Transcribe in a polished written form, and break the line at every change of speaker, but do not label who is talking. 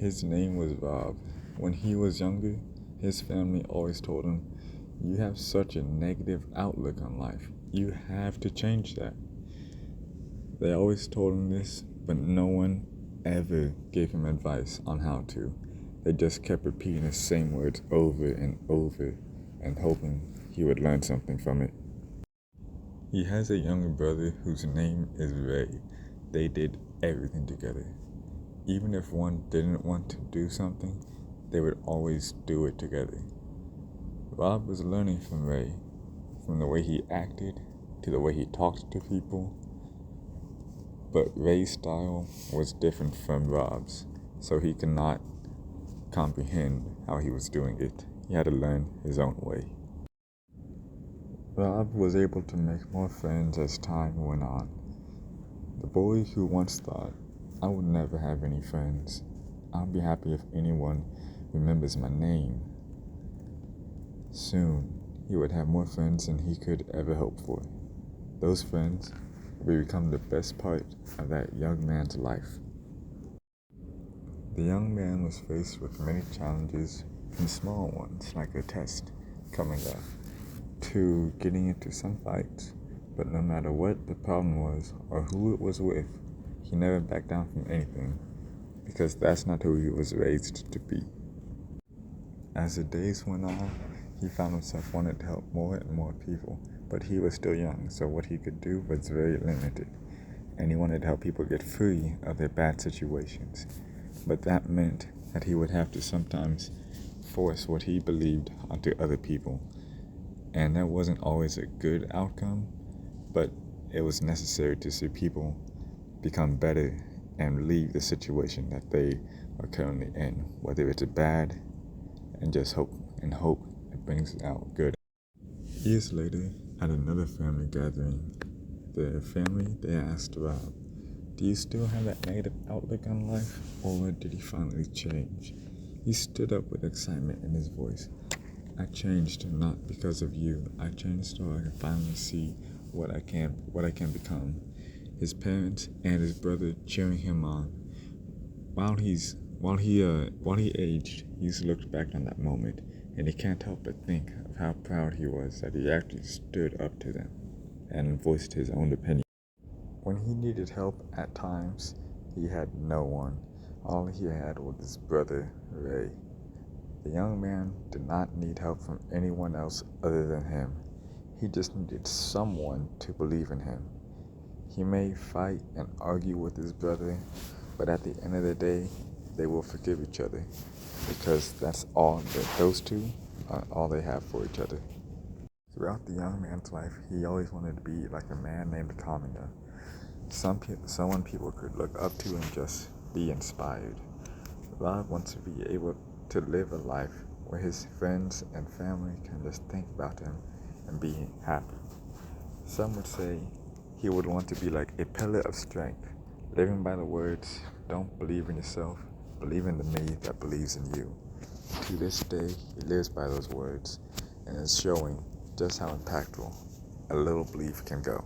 His name was Rob. When he was younger, his family always told him, "You have such a negative outlook on life. You have to change that." They always told him this, but no one ever gave him advice on how to. They just kept repeating the same words over and over and hoping he would learn something from it. He has a younger brother whose name is Ray. They did everything together. Even if one didn't want to do something, they would always do it together. Rob was learning from Ray, from the way he acted to the way he talked to people. But Ray's style was different from Rob's, so he could not comprehend how he was doing it. He had to learn his own way. Rob was able to make more friends as time went on. The boy who once thought, "I would never have any friends. I'll be happy if anyone remembers my name." Soon, he would have more friends than he could ever hope for. Those friends would become the best part of that young man's life. The young man was faced with many challenges, from small ones like a test coming up, to getting into some fights, but no matter what the problem was or who it was with, he never backed down from anything, because that's not who he was raised to be. As the days went on, he found himself wanting to help more and more people, but he was still young, so what he could do was very limited, and he wanted to help people get free of their bad situations. But that meant that he would have to sometimes force what he believed onto other people, and that wasn't always a good outcome, but it was necessary to see people become better and leave the situation that they are currently in, whether it's bad, and just hope it brings out good. Years later, at another family gathering, they asked Rob, "Do you still have that negative outlook on life, or did he finally change?" He stood up with excitement in his voice. "I changed not because of you. I changed so I can finally see what I can become." His parents and his brother cheering him on. While he aged, he's looked back on that moment, and he can't help but think of how proud he was that he actually stood up to them and voiced his own opinion. When he needed help at times, he had no one. All he had was his brother, Ray. The young man did not need help from anyone else other than him. He just needed someone to believe in him. He may fight and argue with his brother, but at the end of the day, they will forgive each other, because those two are all they have for each other. Throughout the young man's life, he always wanted to be like a man named Kamiya. Someone people could look up to and just be inspired. Rob wants to be able to live a life where his friends and family can just think about him and be happy. Some would say he would want to be like a pillar of strength, living by the words, "Don't believe in yourself, believe in the me that believes in you." To this day, he lives by those words and is showing just how impactful a little belief can go.